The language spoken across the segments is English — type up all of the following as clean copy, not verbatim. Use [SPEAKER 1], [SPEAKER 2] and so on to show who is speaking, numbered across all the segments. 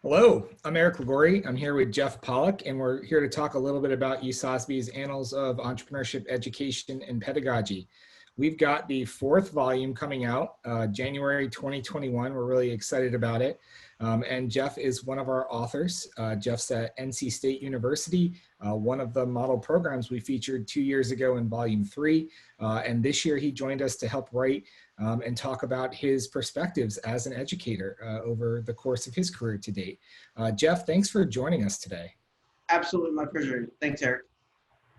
[SPEAKER 1] Hello, I'm Eric Liguori. I'm here with Jeff Pollack, and we're here to talk a little bit about USOSB's Annals of Entrepreneurship, Education, and Pedagogy. We've got the fourth volume coming out, January 2021. We're really excited about it. And Jeff is one of our authors. Jeff's at NC State University, one of the model programs we featured 2 years ago in volume 3. And this year he joined us to help write and talk about his perspectives as an educator over the course of his career to date. Jeff, thanks for joining us today.
[SPEAKER 2] Absolutely, my pleasure. Thanks, Eric.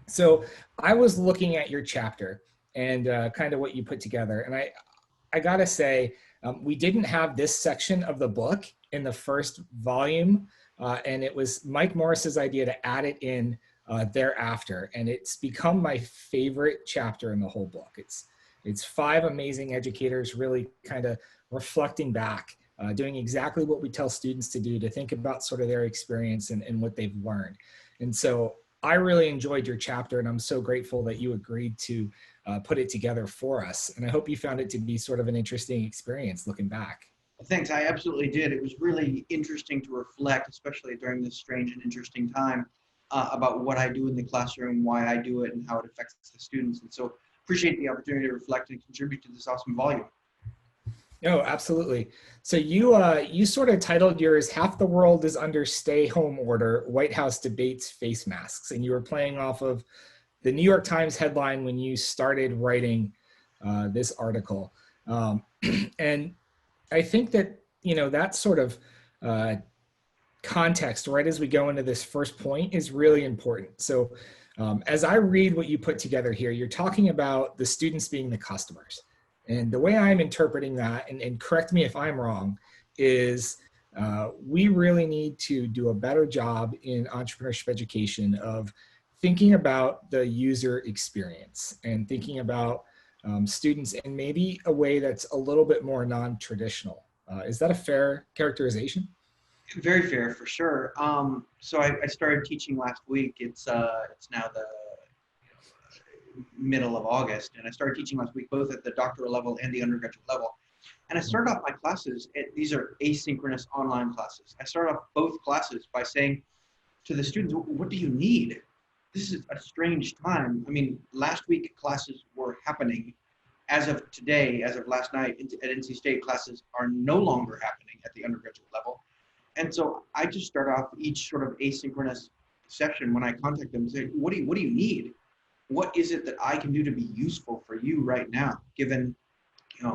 [SPEAKER 1] So I was looking at your chapter and kind of what you put together. And I gotta say, we didn't have this section of the book in the first volume. And it was Mike Morris's idea to add it in thereafter. And it's become my favorite chapter in the whole book. It's 5 amazing educators really kind of reflecting back, doing exactly what we tell students to do, to think about sort of their experience and what they've learned. And so I really enjoyed your chapter, and I'm so grateful that you agreed to put it together for us. And I hope you found it to be sort of an interesting experience looking back.
[SPEAKER 2] Thanks, I absolutely did. It was really interesting to reflect, especially during this strange and interesting time, about what I do in the classroom, why I do it, and how it affects the students. And so appreciate the opportunity to reflect and contribute to this awesome volume.
[SPEAKER 1] No, absolutely. So you sort of titled yours "Half the World is Under Stay-Home Order, White House Debates Face Masks," and you were playing off of the New York Times headline when you started writing this article. And I think that, that sort of context, right as we go into this first point, is really important. So as I read what you put together here, you're talking about the students being the customers. And the way I'm interpreting that, and correct me if I'm wrong, is we really need to do a better job in entrepreneurship education of thinking about the user experience and thinking about students in maybe a way that's a little bit more non-traditional. Is that a fair characterization?
[SPEAKER 2] Very fair, for sure. So I started teaching last week. It's now the middle of August, and I started teaching last week both at the doctoral level and the undergraduate level. And I started off my classes, these are asynchronous online classes. I started off both classes by saying to the students, what do you need? This is a strange time. I mean, last week classes were happening. As of today, as of last night at NC State, classes are no longer happening at the undergraduate level. And so I just start off each sort of asynchronous session when I contact them and say, what do you need? What is it that I can do to be useful for you right now, given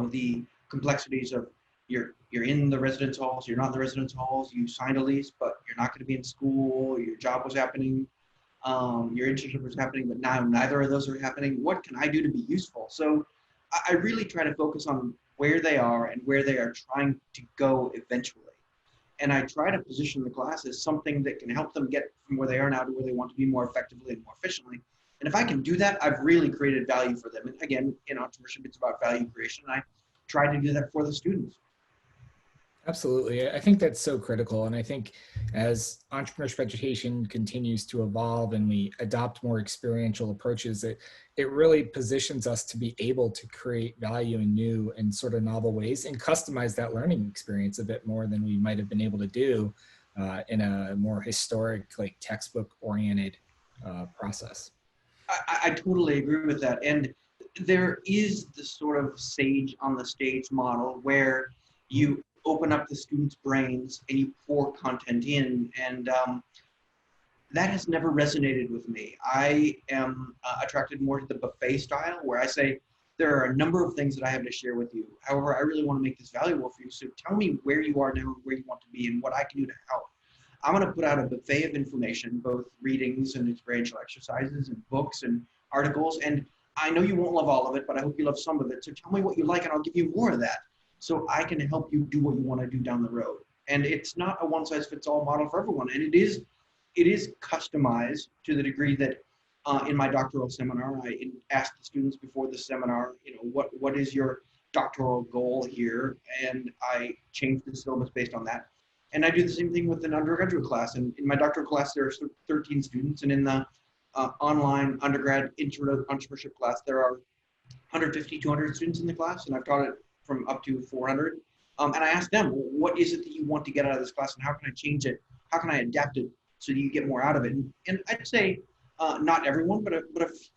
[SPEAKER 2] the complexities of you're in the residence halls, you're not in the residence halls, you signed a lease, but you're not going to be in school, your job was happening, your internship was happening, but now neither of those are happening. What can I do to be useful? So I really try to focus on where they are and where they are trying to go eventually. And I try to position the class as something that can help them get from where they are now to where they want to be more effectively and more efficiently. And if I can do that, I've really created value for them. And again, in entrepreneurship, it's about value creation. And I try to do that for the students.
[SPEAKER 1] Absolutely. I think that's so critical. And I think as entrepreneurship education continues to evolve and we adopt more experiential approaches, it really positions us to be able to create value in new and sort of novel ways and customize that learning experience a bit more than we might have been able to do in a more historic, like textbook oriented process.
[SPEAKER 2] I totally agree with that. And there is the sort of sage on the stage model where you open up the students' brains and you pour content in. And that has never resonated with me. I am attracted more to the buffet style where I say, there are a number of things that I have to share with you. However, I really want to make this valuable for you. So tell me where you are now, where you want to be, and what I can do to help. I'm going to put out a buffet of information, both readings and experiential exercises and books and articles. And I know you won't love all of it, but I hope you love some of it. So tell me what you like and I'll give you more of that so I can help you do what you want to do down the road. And it's not a one-size-fits-all model for everyone. And it is customized to the degree that in my doctoral seminar, I asked the students before the seminar, what is your doctoral goal here? And I changed the syllabus based on that. And I do the same thing with an undergraduate class. And in my doctoral class, there are 13 students. And in the online undergrad entrepreneurship class, there are 150, 200 students in the class. And I've taught it from up to 400. And I asked them, what is it that you want to get out of this class, and how can I change it? How can I adapt it so that you get more out of it? And I'd say not everyone, but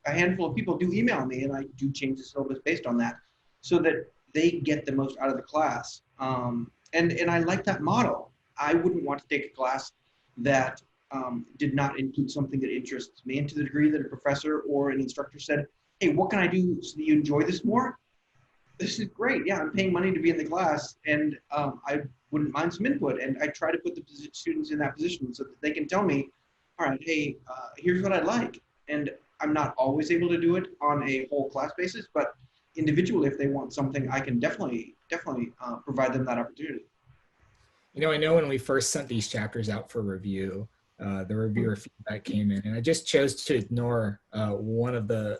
[SPEAKER 2] a handful of people do email me, and I do change the syllabus based on that, so that they get the most out of the class. And I like that model. I wouldn't want to take a class that did not include something that interests me. And to the degree that a professor or an instructor said, hey, what can I do so that you enjoy this more? This is great. Yeah, I'm paying money to be in the class, and I wouldn't mind some input. And I try to put the students in that position so that they can tell me, all right, hey, here's what I'd like. And I'm not always able to do it on a whole class basis, but individually, if they want something, I can definitely provide them that opportunity.
[SPEAKER 1] I know when we first sent these chapters out for review, the reviewer feedback came in, and I just chose to ignore one of the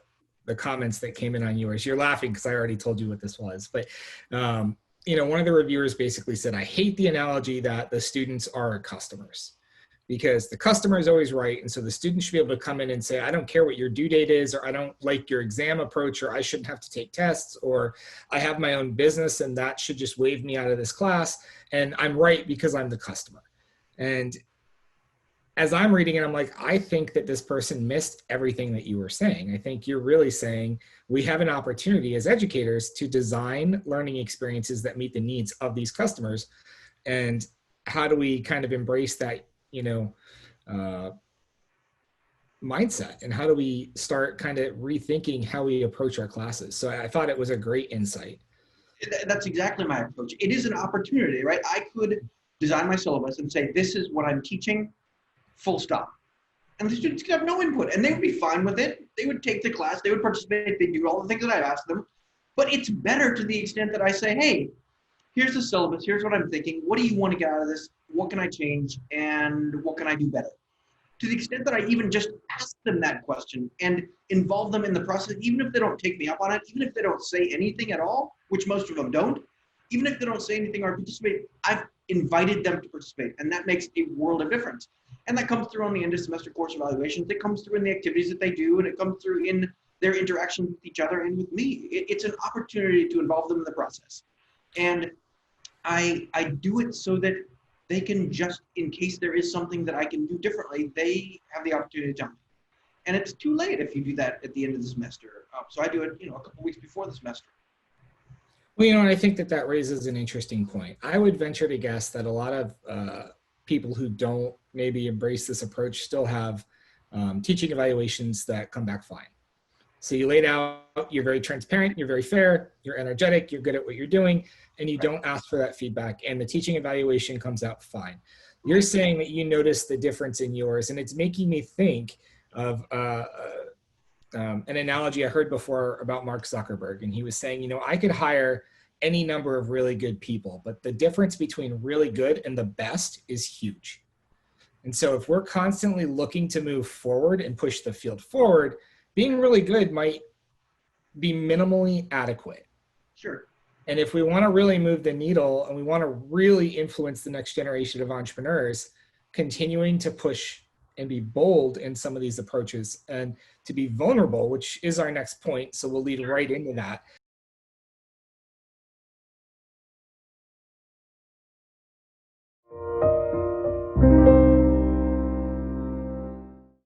[SPEAKER 1] comments that came in on yours. You're laughing because I already told you what this was, but one of the reviewers basically said, I hate the analogy that the students are customers, because the customer is always right. And so the student should be able to come in and say, I don't care what your due date is, or I don't like your exam approach, or I shouldn't have to take tests, or I have my own business and that should just waive me out of this class. And I'm right because I'm the customer. And as I'm reading it, I'm like, I think that this person missed everything that you were saying. I think you're really saying we have an opportunity as educators to design learning experiences that meet the needs of these customers. And how do we kind of embrace that, mindset? And how do we start kind of rethinking how we approach our classes? So I thought it was a great insight.
[SPEAKER 2] That's exactly my approach. It is an opportunity, right? I could design my syllabus and say, this is what I'm teaching, full stop. And the students could have no input, and they would be fine with it. They would take the class, they would participate, they'd do all the things that I've asked them. But it's better to the extent that I say, hey, here's the syllabus, here's what I'm thinking, what do you want to get out of this, what can I change, and what can I do better? To the extent that I even just ask them that question and involve them in the process, even if they don't take me up on it, even if they don't say anything at all, which most of them don't, even if they don't say anything or participate, I've invited them to participate, and that makes a world of difference. And that comes through on the end of semester course evaluations, it comes through in the activities that they do, and it comes through in their interactions with each other and with me. It's an opportunity to involve them in the process. And I do it so that they can just, in case there is something that I can do differently, they have the opportunity to tell me. And it's too late if you do that at the end of the semester. So I do it, a couple weeks before the semester.
[SPEAKER 1] Well, and I think that raises an interesting point. I would venture to guess that a lot of people who don't maybe embrace this approach still have teaching evaluations that come back fine. So you laid out, you're very transparent, you're very fair, you're energetic, you're good at what you're doing, and you don't ask for that feedback, and the teaching evaluation comes out fine. You're saying that you notice the difference in yours, and it's making me think of an analogy I heard before about Mark Zuckerberg, and he was saying, I could hire any number of really good people, but the difference between really good and the best is huge. And so if we're constantly looking to move forward and push the field forward, being really good might be minimally adequate.
[SPEAKER 2] Sure.
[SPEAKER 1] And if we want to really move the needle and we want to really influence the next generation of entrepreneurs, continuing to push and be bold in some of these approaches and to be vulnerable, which is our next point. So we'll lead right into that.